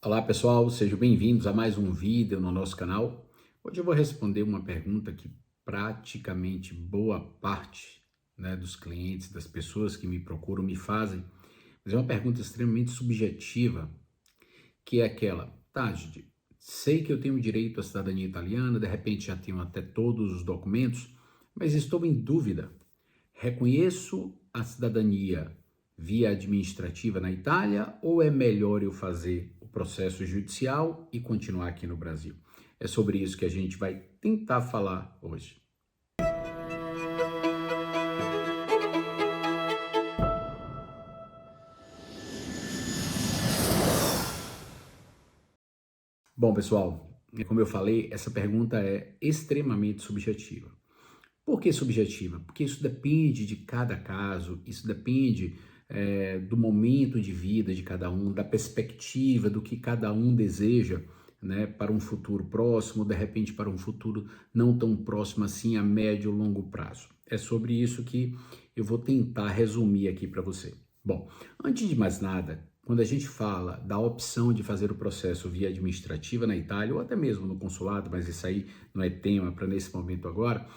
Olá pessoal, sejam bem-vindos a mais um vídeo no nosso canal. Hoje eu vou responder uma pergunta que praticamente boa parte, dos clientes, das pessoas que me procuram me fazem, mas é uma pergunta extremamente subjetiva, que é aquela: tá, Gide, sei que eu tenho direito à cidadania italiana, de repente já tenho até todos os documentos, mas estou em dúvida. Reconheço a cidadania via administrativa na Itália ou é melhor eu fazer o processo judicial e continuar aqui no Brasil? É sobre isso que a gente vai tentar falar hoje. Bom, pessoal, como eu falei, essa pergunta é extremamente subjetiva. Por que subjetiva? Porque isso depende de cada caso, isso depende do momento de vida de cada um, da perspectiva, do que cada um deseja, para um futuro próximo, de repente para um futuro não tão próximo assim, a médio ou longo prazo. É sobre isso que eu vou tentar resumir aqui para você. Bom, antes de mais nada, quando a gente fala da opção de fazer o processo via administrativa na Itália, ou até mesmo no consulado, mas isso aí não é tema para nesse momento agora,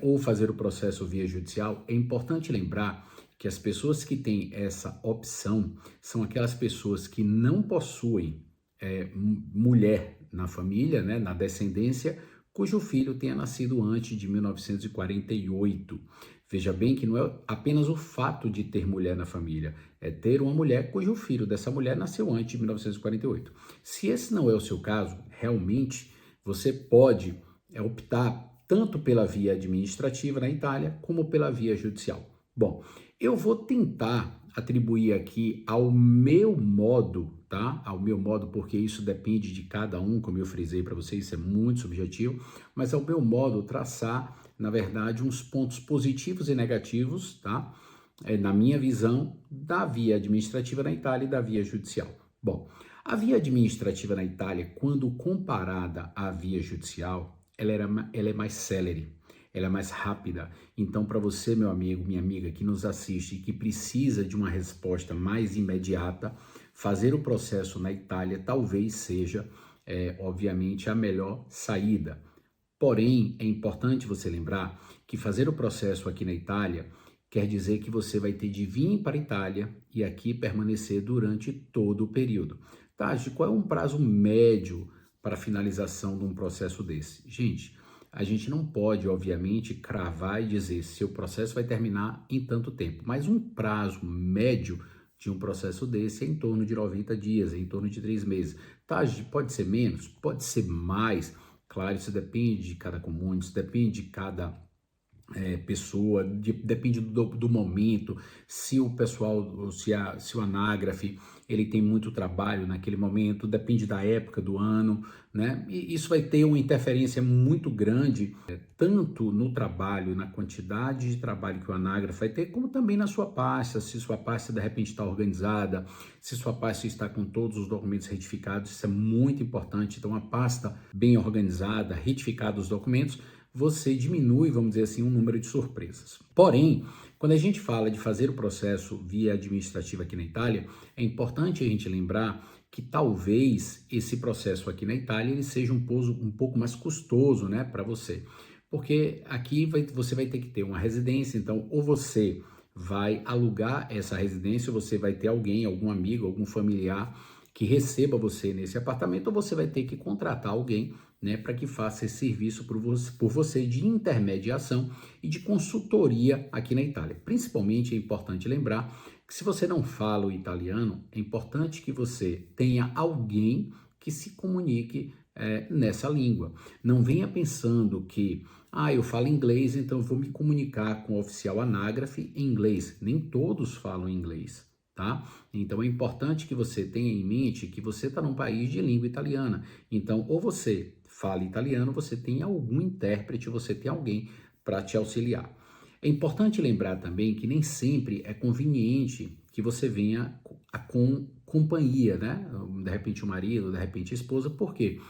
ou fazer o processo via judicial, é importante lembrar que as pessoas que têm essa opção são aquelas pessoas que não possuem mulher na família, na descendência, cujo filho tenha nascido antes de 1948. Veja bem que não é apenas o fato de ter mulher na família, é ter uma mulher cujo filho dessa mulher nasceu antes de 1948. Se esse não é o seu caso, realmente você pode optar tanto pela via administrativa na Itália, como pela via judicial. Bom, eu vou tentar atribuir aqui ao meu modo, tá? Ao meu modo, porque isso depende de cada um, como eu frisei para vocês, isso é muito subjetivo, mas ao meu modo traçar, na verdade, uns pontos positivos e negativos, tá? Na minha visão, da via administrativa na Itália e da via judicial. Bom, a via administrativa na Itália, quando comparada à via judicial, ela é mais célere, ela é mais rápida. Então, para você, meu amigo, minha amiga, que nos assiste e que precisa de uma resposta mais imediata, fazer o processo na Itália talvez seja, obviamente, a melhor saída. Porém, é importante você lembrar que fazer o processo aqui na Itália quer dizer que você vai ter de vir para a Itália e aqui permanecer durante todo o período. Tá, qual é um prazo médio para a finalização de um processo desse? Gente, a gente não pode, obviamente, cravar e dizer se o processo vai terminar em tanto tempo, mas um prazo médio de um processo desse é em torno de 90 dias, é em torno de 3 meses. Tá, pode ser menos, pode ser mais. Claro, isso depende de cada comune, isso depende de cada pessoa, depende do momento, se o pessoal, se o Anágrafe, ele tem muito trabalho naquele momento, depende da época do ano, né? E isso vai ter uma interferência muito grande, tanto no trabalho, na quantidade de trabalho que o Anágrafe vai ter, como também na sua pasta, se sua pasta de repente está organizada, se sua pasta está com todos os documentos retificados, isso é muito importante. Então, a pasta bem organizada, retificados os documentos, você diminui, vamos dizer assim, o número de surpresas. Porém, quando a gente fala de fazer o processo via administrativa aqui na Itália, é importante a gente lembrar que talvez esse processo aqui na Itália ele seja um pouco mais custoso, para você. Porque aqui você vai ter que ter uma residência, então ou você vai alugar essa residência, ou você vai ter alguém, algum amigo, algum familiar que receba você nesse apartamento, ou você vai ter que contratar alguém, para que faça esse serviço por você de intermediação e de consultoria aqui na Itália. Principalmente é importante lembrar que se você não fala o italiano, é importante que você tenha alguém que se comunique nessa língua. Não venha pensando que, eu falo inglês, então eu vou me comunicar com o oficial Anágrafe em inglês. Nem todos falam inglês. Tá? Então é importante que você tenha em mente que você está num país de língua italiana. Então, ou você fala italiano, você tem algum intérprete, você tem alguém para te auxiliar. É importante lembrar também que nem sempre é conveniente que você venha com companhia, De repente o marido, de repente a esposa, por quê?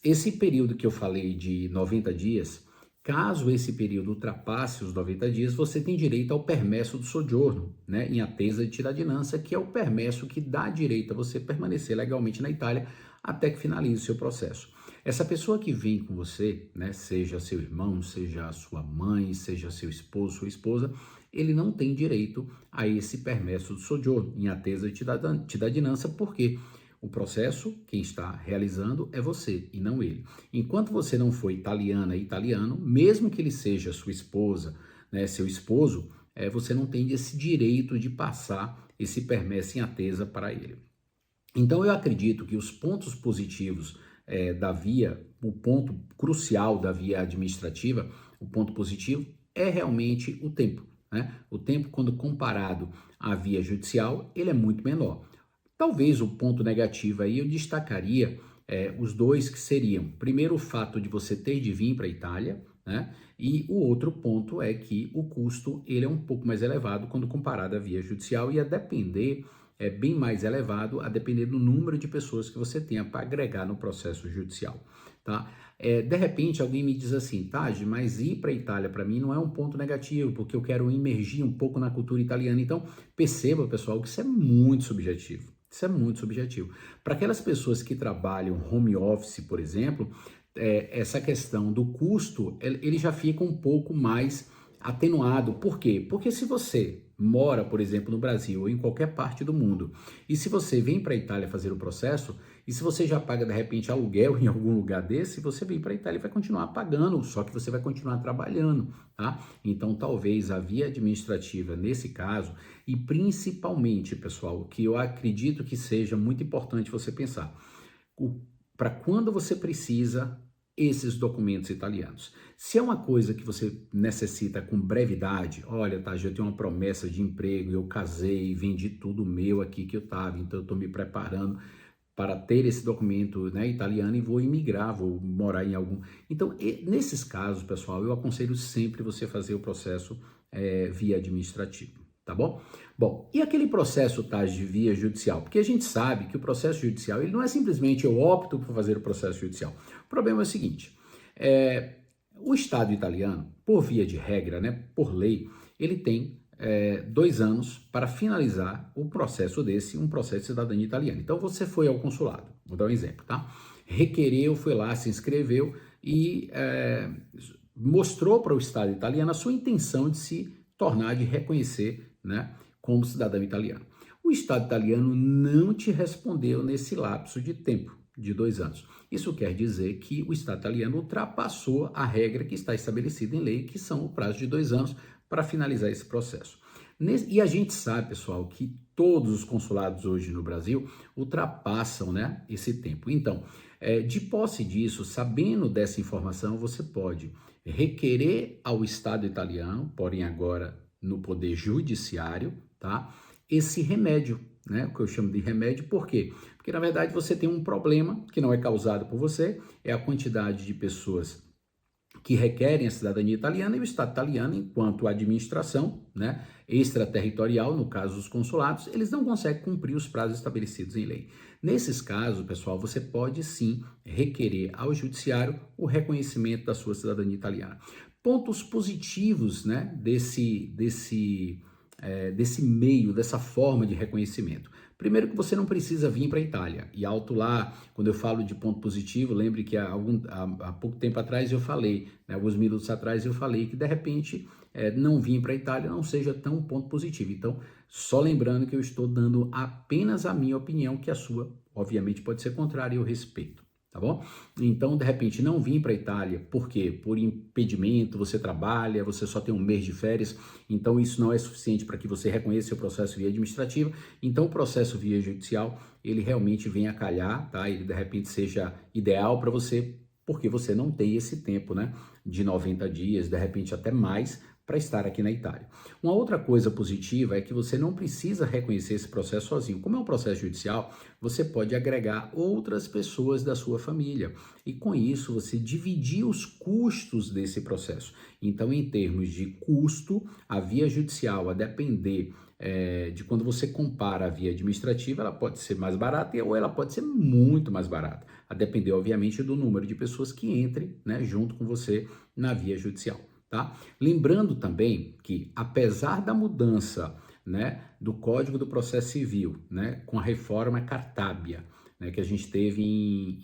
Esse período que eu falei de 90 dias, Caso esse período ultrapasse os 90 dias, você tem direito ao permesso do soggiorno, né, em attesa de cittadinança, que é o permesso que dá direito a você permanecer legalmente na Itália até que finalize o seu processo. Essa pessoa que vem com você, né, seja seu irmão, seja a sua mãe, seja seu esposo, sua esposa, ele não tem direito a esse permesso do soggiorno em attesa de cittadinança, porque o processo, quem está realizando é você e não ele. Enquanto você não for italiana e italiano, mesmo que ele seja sua esposa, né, seu esposo, você não tem esse direito de passar esse permesso em attesa para ele. Então eu acredito que os pontos positivos da via, o ponto crucial da via administrativa, o ponto positivo é realmente o tempo, né? O tempo, quando comparado à via judicial, ele é muito menor. Talvez o ponto negativo aí eu destacaria os dois, que seriam, primeiro, o fato de você ter de vir para a Itália, né? E o outro ponto é que o custo ele é um pouco mais elevado quando comparado à via judicial, e a depender, é bem mais elevado a depender do número de pessoas que você tenha para agregar no processo judicial, tá? De repente alguém me diz assim, Taj, mas ir para a Itália para mim não é um ponto negativo, porque eu quero imergir um pouco na cultura italiana. Então perceba, pessoal, que isso é muito subjetivo. Isso é muito subjetivo. Para aquelas pessoas que trabalham home office, por exemplo, essa questão do custo, ele já fica um pouco mais atenuado. Por quê? Porque se você mora, por exemplo, no Brasil ou em qualquer parte do mundo, e se você vem para a Itália fazer o processo, e se você já paga de repente aluguel em algum lugar desse, você vem para a Itália e vai continuar pagando, só que você vai continuar trabalhando, tá? Então talvez a via administrativa nesse caso, e principalmente, pessoal, o que eu acredito que seja muito importante você pensar, para quando você precisa esses documentos italianos. Se é uma coisa que você necessita com brevidade, olha, tá, já tenho uma promessa de emprego, eu casei, vendi tudo meu aqui que eu estava, então eu estou me preparando para ter esse documento, né, italiano, e vou imigrar, vou morar em algum... Então, nesses casos, pessoal, eu aconselho sempre você fazer o processo via administrativo, tá bom? Bom, e aquele processo, tá, de via judicial? Porque a gente sabe que o processo judicial, ele não é simplesmente eu opto por fazer o processo judicial. O problema é o seguinte, o Estado italiano, por via de regra, né, por lei, ele tem 2 anos para finalizar o processo desse, um processo de cidadania italiana. Então você foi ao consulado, vou dar um exemplo, tá? Requereu, foi lá, se inscreveu e mostrou para o Estado italiano a sua intenção de se tornar, de reconhecer, né, como cidadão italiano. O Estado italiano não te respondeu nesse lapso de tempo de 2 anos. Isso quer dizer que o Estado italiano ultrapassou a regra que está estabelecida em lei, que são o prazo de 2 anos para finalizar esse processo. E a gente sabe, pessoal, que todos os consulados hoje no Brasil ultrapassam, né, esse tempo. Então, de posse disso, sabendo dessa informação, você pode requerer ao Estado italiano, porém agora no poder judiciário, tá, esse remédio, né, o que eu chamo de remédio. Por quê? Porque na verdade você tem um problema que não é causado por você, é a quantidade de pessoas que requerem a cidadania italiana, e o Estado italiano, enquanto administração, né, extraterritorial, no caso dos consulados, eles não conseguem cumprir os prazos estabelecidos em lei. Nesses casos, pessoal, você pode sim requerer ao judiciário o reconhecimento da sua cidadania italiana. Pontos positivos, né, desse meio, dessa forma de reconhecimento. Primeiro, que você não precisa vir para a Itália. E alto lá, quando eu falo de ponto positivo, lembre que há pouco tempo atrás eu falei, né, alguns minutos atrás eu falei que de repente não vir para a Itália não seja tão ponto positivo. Então, só lembrando que eu estou dando apenas a minha opinião, que a sua, obviamente, pode ser contrária, e eu respeito. Tá bom? Então, de repente, não vim para a Itália, por quê? Por impedimento, você trabalha, você só tem um mês de férias, então isso não é suficiente para que você reconheça o processo via administrativa. Então, o processo via judicial, ele realmente vem a calhar, tá? Ele, de repente, seja ideal para você, porque você não tem esse tempo, né, de 90 dias, de repente até mais, para estar aqui na Itália. Uma outra coisa positiva é que você não precisa reconhecer esse processo sozinho. Como é um processo judicial, você pode agregar outras pessoas da sua família e com isso você dividir os custos desse processo. Então, em termos de custo, a via judicial, a depender de quando você compara a via administrativa, ela pode ser mais barata ou ela pode ser muito mais barata, a depender, obviamente, do número de pessoas que entrem, né, junto com você na via judicial, tá? Lembrando também que, apesar da mudança, né, do Código do Processo Civil, né, com a reforma Cartabia, né, que a gente teve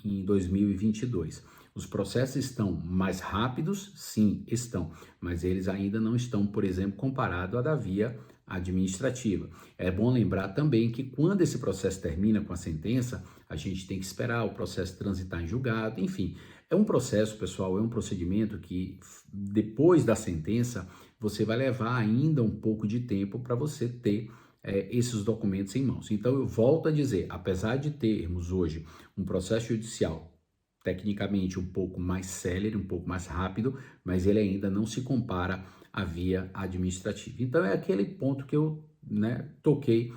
em 2022, os processos estão mais rápidos? Sim, estão, mas eles ainda não estão, por exemplo, comparado à da via administrativa. É bom lembrar também que quando esse processo termina com a sentença, a gente tem que esperar o processo transitar em julgado, enfim. É um processo, pessoal, é um procedimento que depois da sentença, você vai levar ainda um pouco de tempo para você ter esses documentos em mãos. Então, eu volto a dizer, apesar de termos hoje um processo judicial tecnicamente um pouco mais célere, um pouco mais rápido, mas ele ainda não se compara à via administrativa. Então, é aquele ponto que eu, né, toquei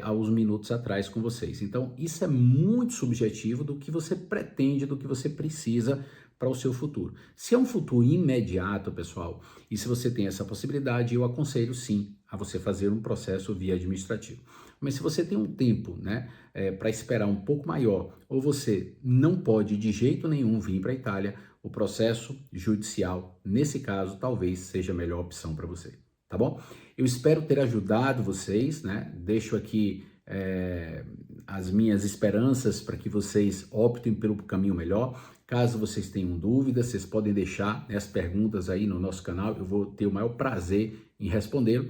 há uns minutos atrás com vocês. Então, isso é muito subjetivo do que você pretende, do que você precisa para o seu futuro. Se é um futuro imediato, pessoal, e se você tem essa possibilidade, eu aconselho sim a você fazer um processo via administrativo. Mas se você tem um tempo, né, para esperar um pouco maior, ou você não pode de jeito nenhum vir para a Itália, o processo judicial, nesse caso, talvez seja a melhor opção para você, tá bom? Eu espero ter ajudado vocês, né? Deixo aqui as minhas esperanças para que vocês optem pelo caminho melhor. Caso vocês tenham dúvidas, vocês podem deixar as perguntas aí no nosso canal, eu vou ter o maior prazer em responder.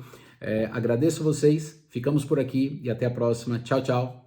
Agradeço vocês, ficamos por aqui e até a próxima. Tchau, tchau!